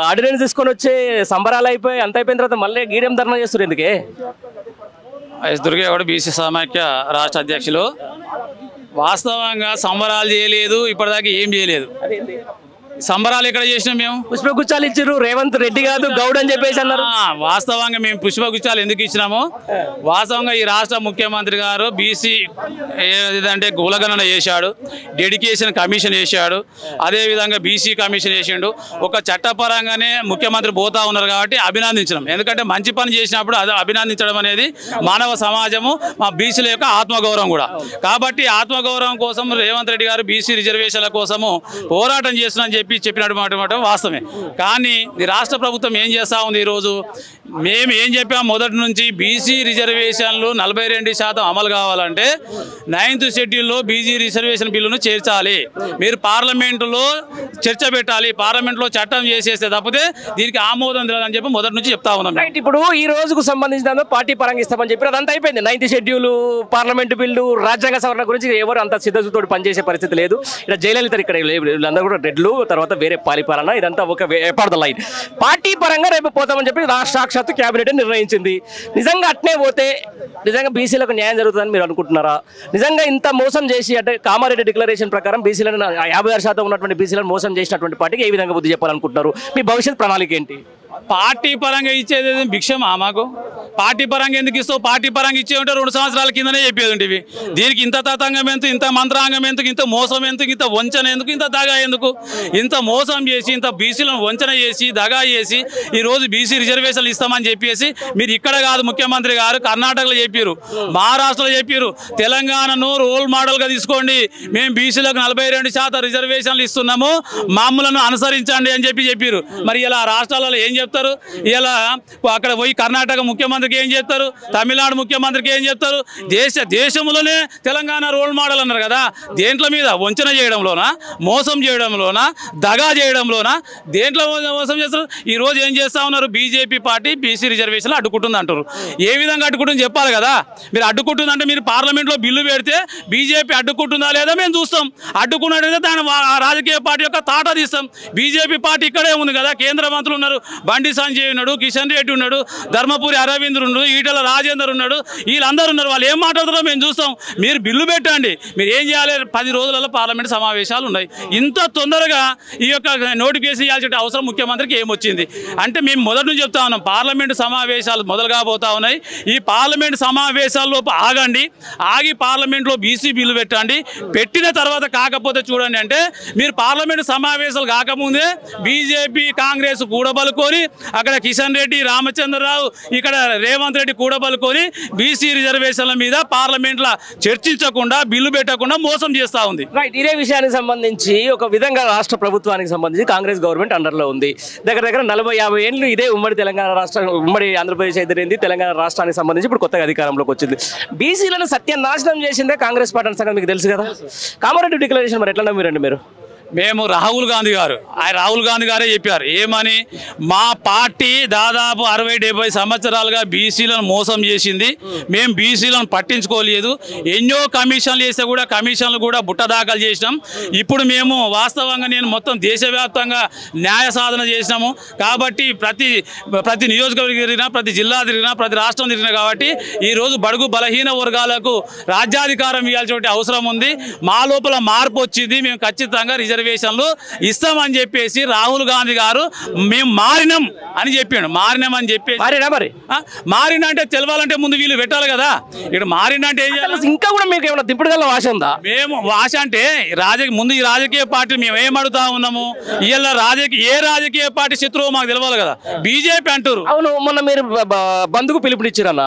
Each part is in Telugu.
ఆర్డినెన్స్ తీసుకొని వచ్చే సంబరాలు అయిపోయి అంత అయిపోయిన తర్వాత మళ్ళీ గీడెం ధర్నా చేస్తారు ఎందుకే? దుర్గేగౌడ బీసీ సమాఖ్య రాష్ట్ర అధ్యక్షులు. వాస్తవంగా సంబరాలు చేయలేదు, ఇప్పటిదాకా ఏం చేయలేదు. సంబరాలు ఎక్కడ చేసినాం? మేము పుష్పగుచ్చాలు ఇచ్చారు. రేవంత్ రెడ్డి కాదు గౌడ్ అని చెప్పేసి అన్నారు. వాస్తవంగా మేము పుష్పగుచ్చాలు ఎందుకు ఇచ్చినాము? వాస్తవంగా ఈ రాష్ట్ర ముఖ్యమంత్రి గారు బీసీ ఏదంటే కులగణన చేశాడు, డెడికేషన్ కమిషన్ వేసాడు, అదేవిధంగా బీసీ కమిషన్ వేసిండు. ఒక చట్టపరంగానే ముఖ్యమంత్రి పోతా ఉన్నారు కాబట్టి అభినందించడం. ఎందుకంటే మంచి పని చేసినప్పుడు అది అభినందించడం అనేది మానవ సమాజము, మా బీసీల యొక్క ఆత్మగౌరవం కూడా. కాబట్టి ఆత్మగౌరవం కోసం రేవంత్ రెడ్డి గారు బీసీ రిజర్వేషన్ల కోసము పోరాటం చేస్తున్నారని చెప్పినటువంటి వాస్తవమే. కానీ ఈ రాష్ట్ర ప్రభుత్వం ఏం చేస్తూ ఉంది? ఈరోజు మేము ఏం చెప్పాము మొదటి నుంచి, బీసీ రిజర్వేషన్లు 42% అమలు కావాలంటే 9th షెడ్యూల్లో బీసీ రిజర్వేషన్ బిల్లును చేర్చాలి. మీరు పార్లమెంటులో చర్చ పెట్టాలి, పార్లమెంట్లో చట్టం చేసేస్తే తప్పితే దీనికి ఆమోదం లేదని చెప్పి మొదటి నుంచి చెప్తా ఉన్నాం. ఇప్పుడు ఈ రోజుకు సంబంధించిన పార్టీ పరంగా ఇస్తామని చెప్పి అదంతా అయిపోయింది. 9th షెడ్యూల్, పార్లమెంటు బిల్లు, రాజ్యాంగ సవరణ గురించి ఎవరు అంత సిద్ధతోటి పనిచేసే పరిస్థితి లేదు. ఇక్కడ జయలలిత ఇక్కడ వీళ్ళందరూ కూడా రెడ్లు, తర్వాత వేరే పాలిపాలన, ఇదంతా ఒక ఏర్పాటు లైన్. పార్టీ పరంగా రేపు పోతామని చెప్పి సాక్షాత్తు కేబినెట్ నిర్ణయించింది. నిజంగా అట్నే పోతే నిజంగా బీసీలకు న్యాయం జరుగుతుందని మీరు అనుకుంటున్నారా? నిజంగా ఇంత మోసం చేసి అంటే కామారెడ్డి డిక్లరేషన్ ప్రకారం బీసీలను 56% ఉన్నటువంటి బీసీలను మోసం చేసినటువంటి పార్టీకి ఏ విధంగా బుద్ధి చెప్పాలనుకుంటున్నారు? మీ భవిష్యత్ ప్రణాళిక ఏంటి? పార్టీ పరంగా ఇచ్చేది భిక్షమా మాకు? పార్టీ పరంగా ఎందుకు ఇస్తావు? పార్టీ పరంగా ఇచ్చే ఉంటే 2 సంవత్సరాల కిందనే చెప్పేది ఉంటేవి. దీనికి ఇంత తతంగం ఎందుకు, ఇంత మంత్రాంగం ఎందుకు, ఇంత మోసం ఎందుకు, ఇంత వంచన ఎందుకు, ఇంత దగా ఎందుకు? ఇంత మోసం చేసి, ఇంత బీసీలను వంచన చేసి, దగా చేసి ఈరోజు బీసీ రిజర్వేషన్లు ఇస్తామని చెప్పేసి మీరు ఇక్కడ కాదు ముఖ్యమంత్రి గారు కర్ణాటకలో చెప్పారు, మహారాష్ట్రలో చెప్పారు, తెలంగాణను రోల్ మోడల్గా తీసుకోండి, మేము బీసీలకు 42% రిజర్వేషన్లు ఇస్తున్నాము, మామూలను అనుసరించండి అని చెప్పారు. మరి ఇలా రాష్ట్రాలలో ఏం చెప్తారు? ఇలా అక్కడ పోయి కర్ణాటక ముఖ్యమంత్రికి ఏం చెప్తారు, తమిళనాడు ముఖ్యమంత్రికి ఏం చెప్తారు? దేశంలోనే తెలంగాణ రోల్ మోడల్ అన్నారు కదా. దేంట్లో మీద? వంచన చేయడంలోనా, మోసం చేయడంలోనా, దగా చేయడంలోనా, దేంట్లో మోసం చేస్తారు? ఈరోజు ఏం చేస్తూ ఉన్నారు? బీజేపీ పార్టీ బీసీ రిజర్వేషన్లు అడ్డుకుంటుంది అంటారు. ఏ విధంగా అడ్డుకుంటుంది చెప్పాలి కదా. మీరు అడ్డుకుంటుందంటే మీరు పార్లమెంట్లో బిల్లు పెడితే బీజేపీ అడ్డుకుంటుందా లేదా మేము చూస్తాం. అడ్డుకున్నట్టయితే దాని రాజకీయ పార్టీ యొక్క తాట తీస్తాం. బీజేపీ పార్టీ ఇక్కడే ఉంది కదా, కేంద్ర మంత్రులు ఉన్నారు, బండి సంజయ్ ఉన్నాడు, కిషన్ రెడ్డి ఉన్నాడు, ధర్మపురి అరవింద్ ఉన్నాడు, ఈటల రాజేందర్ ఉన్నాడు, వీళ్ళందరూ ఉన్నారు. వాళ్ళు ఏం మాట్లాడుతారో మేము చూస్తాం. మీరు బిల్లు పెట్టండి. మీరు ఏం చేయాలి? 10 రోజులలో పార్లమెంట్ సమావేశాలు ఉన్నాయి. ఇంత తొందరగా ఈ యొక్క నోటిఫికేషన్ ఇవ్వాల్సిన అవసరం ముఖ్యమంత్రికి ఏమొచ్చింది అంటే? మేము మొదటి నుంచి చెప్తా ఉన్నాం, పార్లమెంటు సమావేశాలు మొదలు కాబోతా ఉన్నాయి. ఈ పార్లమెంట్ సమావేశాల్లో ఆగండి, ఆగి పార్లమెంట్లో బీసీ బిల్లు పెట్టండి. పెట్టిన తర్వాత కాకపోతే చూడండి అంటే మీరు పార్లమెంటు సమావేశాలు కాకముందే బీజేపీ కాంగ్రెస్ కూడబలుకొని అక్కడ కిషన్ రెడ్డి, రామచంద్రరావు, ఇక్కడ రేవంత్ రెడ్డి కూడబలుకొని బీసీ రిజర్వేషన్ల మీద పార్లమెంట్లో చర్చించకుండా బిల్లు పెట్టకుండా మోసం చేస్తూ ఉంది. రైట్. ఇదే విషయానికి సంబంధించి ఒక విధంగా రాష్ట్ర ప్రభుత్వానికి సంబంధించి కాంగ్రెస్ గవర్నమెంట్ అండర్లో ఉంది. దగ్గర 40-50 ఏళ్ళు ఇదే ఉమ్మడి తెలంగాణ రాష్ట్రం, ఉమ్మడి ఆంధ్రప్రదేశ్ ఎదురైంది. తెలంగాణ రాష్ట్రానికి సంబంధించి ఇప్పుడు కొత్తగా అధికారంలోకి వచ్చింది. బీసీలను సత్యనాశనం చేసిందే కాంగ్రెస్ పార్టీ అనే సంగతి మీకు తెలుసు కదా. కామారెడ్డి డిక్లరేషన్ మరి ఎట్లా నమ్మిరండి మీరు? మేము రాహుల్ గాంధీ గారే చెప్పారు ఏమని, మా పార్టీ దాదాపు 60-70 సంవత్సరాలుగా బీసీలను మోసం చేసింది, మేము బీసీలను పట్టించుకోలేదు, ఎన్నో కమిషన్లు వేస్తే కూడా కమిషన్లు కూడా బుట్ట దాఖలు చేసినాం. ఇప్పుడు మేము వాస్తవంగా నేను మొత్తం దేశవ్యాప్తంగా న్యాయ సాధన చేసినాము కాబట్టి ప్రతి నియోజకవర్గం తిరిగినా, ప్రతి జిల్లా తిరిగినా, ప్రతి రాష్ట్రం తిరిగినా కాబట్టి ఈరోజు బడుగు బలహీన వర్గాలకు రాజ్యాధికారం ఇవ్వాల్సిన అవసరం ఉంది. మా లోపల మార్పు వచ్చింది, మేము ఖచ్చితంగా రిజర్వేషన్లు ఇస్తామని చెప్పేసి రాహుల్ గాంధీ గారు మేము మారినాం అని చెప్పాడు. మారినాం అని చెప్పేసి మారిన అంటే తెలవాలంటే ముందు వీళ్ళు పెట్టాలి కదా. ఇక్కడ మారిన అంటే ఇంకా కూడా మీకు ఏమైనా దింపుడుగల వాష ఉందా? మేము వాష అంటే ముందు ఈ రాజకీయ పార్టీ మేము ఏం అడుగుతా ఉన్నాము, ఇలా ఏ రాజకీయ పార్టీ శత్రువు మాకు తెలవాలి కదా. బీజేపీ అంటారు. అవును, మొన్న మీరు బంధుకు పిలుపునిచ్చారన్న,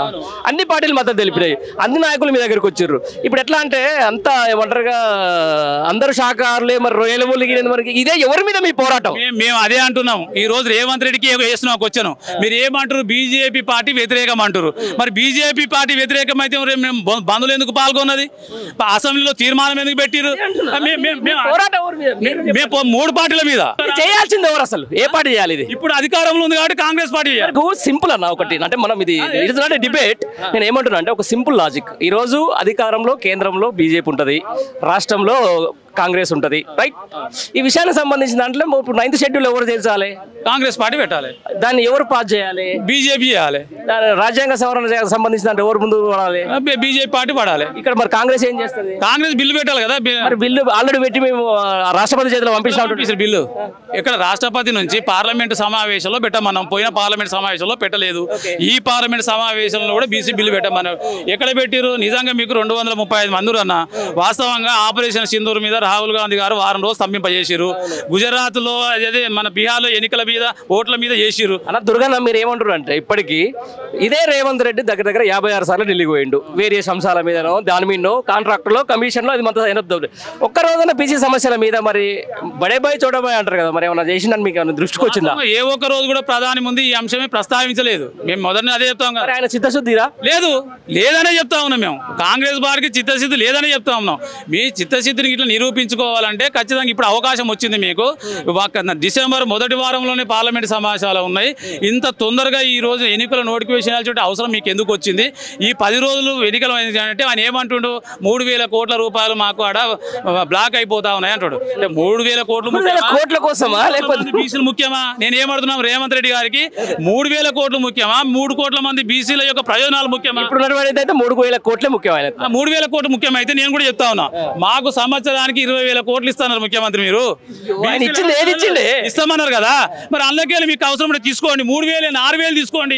అన్ని పార్టీలు మద్దతు తెలిపినాయి, అన్ని నాయకులు మీ దగ్గరికి వచ్చారు. ఇప్పుడు ఎట్లా అంటే అంతా ఒంటరిగా అందరూ శాఖారులే, మరి రొయ్యల మూలికి ఇదే ఎవరి మీద మీ పోరాటం? మేము అదే అంటున్నాం. ఈ రోజు రేవంత్ రెడ్డికి వేస్తున్నాం వచ్చాను. మీరు ఏమంటారు? బీజేపీ పార్టీ వ్యతిరేకం అంటారు. మరి బీజేపీ పార్టీ వ్యతిరేకం అయితే బంధువులు ఎందుకు పాల్గొన్నది? అసెంబ్లీలో తీర్మానం ఎందుకు పెట్టిరు? 3 పార్టీల మీద చేయాల్సింది ఎవరు అసలు? ఏ పార్టీ చేయాలి? ఇది ఇప్పుడు అధికారంలో ఉంది కాబట్టి కాంగ్రెస్ పార్టీ. సింపుల్ అన్న ఒకటి అంటే మనం ఇది ఇట్స్ నాట్ ఏ డిబేట్. నేను ఏమంటున్నా అంటే ఒక సింపుల్ లాజిక్. ఈ రోజు అధికారంలో కేంద్రంలో బీజేపీ ఉంటుంది, రాష్ట్రంలో కాంగ్రెస్ ఉంటుంది, రైట్? ఈ విషయానికి సంబంధించిన దాంట్లో ఇప్పుడు 9th షెడ్యూల్ ఎవరు చేర్చాలి? కాంగ్రెస్ పార్టీ పెట్టాలి, దాన్ని ఎవరు పాస్ చేయాలి? బీజేపీ చేయాలి, దాని రాజ్యాంగ సవరణ సంబంధించిన దాంట్లో ఎవరు ముందు పడాలి? బీజేపీ పార్టీ పడాలి. ఇక్కడ మరి కాంగ్రెస్ ఏం చేస్తుంది? కాంగ్రెస్ బిల్లు పెట్టాలి కదా, మరి బిల్లు ఆల్రెడీ పెట్టి మేము రాష్ట్రపతి చేతిలో పంపించినట్టు బిల్లు ఇక్కడ రాష్ట్రపతి నుంచి పార్లమెంట్ సమావేశంలో పెట్టమన్నాం. పోయిన పార్లమెంట్ సమావేశంలో పెట్టలేదు, ఈ పార్లమెంట్ సమావేశంలో కూడా బీసీ బిల్లు పెట్టమన్నారు. ఎక్కడ పెట్టారు? నిజంగా మీకు 235 మంది అన్న వాస్తవంగా ఆపరేషన్ సింధూర్ మీద రాహుల్ గాంధీ గారు వారం రోజులు స్తంభింపజేసారు. గుజరాత్ లో అదే మన బీహార్లో ఎన్నికల మీద ఓట్ల మీద చేసిరు. అన్న దుర్గన్న మీరు ఏమంటారు అంటే ఇప్పటికీ ఇదే రేవంత్ రెడ్డి దగ్గర దగ్గర 56 సార్లు ఢిల్లీకి పోయిండు. వేరియస్ అంశాల మీదనో దాని మీదనో కాంట్రాక్టులో కమిషన్లో అది మొత్తం ఒక్క రోజున బీసీ సమస్యల మీద మరి బడేబాయ్ చోడబాయ్ అంటారు కదా, మరి ఏమన్నా చేసిందని మీకు ఏమన్నా దృష్టికి వచ్చిందా? ఏ ఒక్క రోజు కూడా ప్రధాని ముందు ఈ అంశమే ప్రస్తావించలేదు. మేము మొదటి అదే చెప్తాం కదా, ఆయన చిత్తశుద్ధిరా లేదు లేదనే చెప్తా ఉన్నాం. మేము కాంగ్రెస్ పార్టీకి చిత్తశుద్ధి లేదనే చెప్తా ఉన్నాం. మీ చిత్తశుద్ధిని ఇట్లా నిరూపించుకోవాలంటే ఖచ్చితంగా ఇప్పుడు అవకాశం వచ్చింది మీకు. డిసెంబర్ మొదటి వారంలోనే పార్లమెంట్ సమావేశాలు ఉన్నాయి. ఇంత తొందరగా ఈ రోజు ఎన్నికల నోటిఫికేషన్ చూడే అవసరం మీకు ఎందుకు వచ్చింది? ఈ 10 రోజులు ఎన్నికలు అంటే ఆయన ఏమంటుండు? 3,000 కోట్ల రూపాయలు మాకు ఆడ బ్లాక్ అయిపోతా ఉన్నాయి అంటాడు. 3,000 కోట్ల కోసమా లేకపోతే బీసీలు ముఖ్యమా? నేను ఏమంటున్నాం రేవంత్ రెడ్డి గారికి, 3,000 కోట్లు ముఖ్యమా? 3 కోట్ల మంది బీసీల యొక్క ప్రయోజనాలు ముఖ్యమా? ఇప్పుడు 3,000 కోట్లే ముఖ్యమైన 3,000 కోట్లు ముఖ్యమైతే నేను కూడా చెప్తా ఉన్నా, మాకు సంవత్సరానికి 20,000 కోట్లు ఇస్తున్నారు ముఖ్యమంత్రి. మీరు ఇస్తామన్నారు కదా, మరి అందులోకి మీకు అవసరం ఉంటే తీసుకోండి. 3,000 6,000 తీసుకోండి.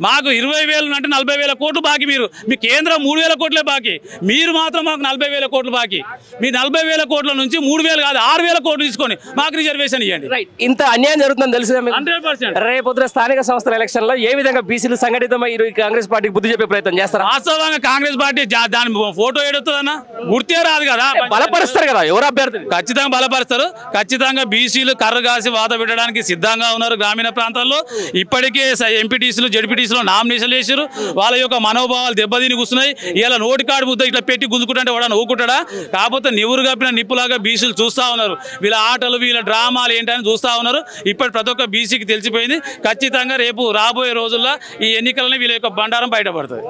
మాకు 20,000 అంటే 40,000 కోట్లు బాకీ. మీరు మీ కేంద్రం 3,000 కోట్లే బాకీ, మీరు మాత్రం మాకు 40,000 కోట్లు బాకీ. మీ 40,000 కోట్ల నుంచి 3,000 కాదు 6,000 కోట్లు తీసుకోండి, మాకు రిజర్వేషన్ ఇవ్వండి. ఇంత అన్యాయం జరుగుతుందని తెలుసు. 100% రేపొద్దున స్థానిక సంస్థల ఎలక్షన్ లో ఏ విధంగా బీసీలు సంఘటితమై కాంగ్రెస్ పార్టీకి బుద్ధి చెప్పే ప్రయత్నం చేస్తారు? వాస్తవంగా కాంగ్రెస్ పార్టీ దాని ఫోటో ఏడుతుందన్న గుర్తే రాదు కదా, బలపరుస్తారు కదా ఎవరు అభ్యర్థులు? ఖచ్చితంగా బలపరుస్తారు. ఖచ్చితంగా బీసీలు కర్ర కాసి వాత పెట్టడానికి సిద్ధంగా ఉన్నారు. గ్రామీణ ప్రాంతాల్లో ఇప్పటికే ఎంపీటీసీలు జడ్పీటీసీలు నామినేషన్లు చేశారు. వాళ్ళ యొక్క మనోభావాలు దెబ్బతిని కూర్చున్నాయి. ఇలా నోటి కాడు ముద్ద ఇట్లా పెట్టి గుంజుకుంటే వాడు ఊకుంటాడా? కాకపోతే నివురు కప్పిన నిప్పులాగా బీసీలు చూస్తూ ఉన్నారు. వీళ్ళ ఆటలు వీళ్ళ డ్రామాలు ఏంటని చూస్తూ ఉన్నారు. ఇప్పటి ప్రతి ఒక్క బీసీకి తెలిసిపోయింది. ఖచ్చితంగా రేపు రాబోయే రోజుల్లో ఈ ఎన్నికలని వీళ్ళ యొక్క బండారం బయటపడుతుంది.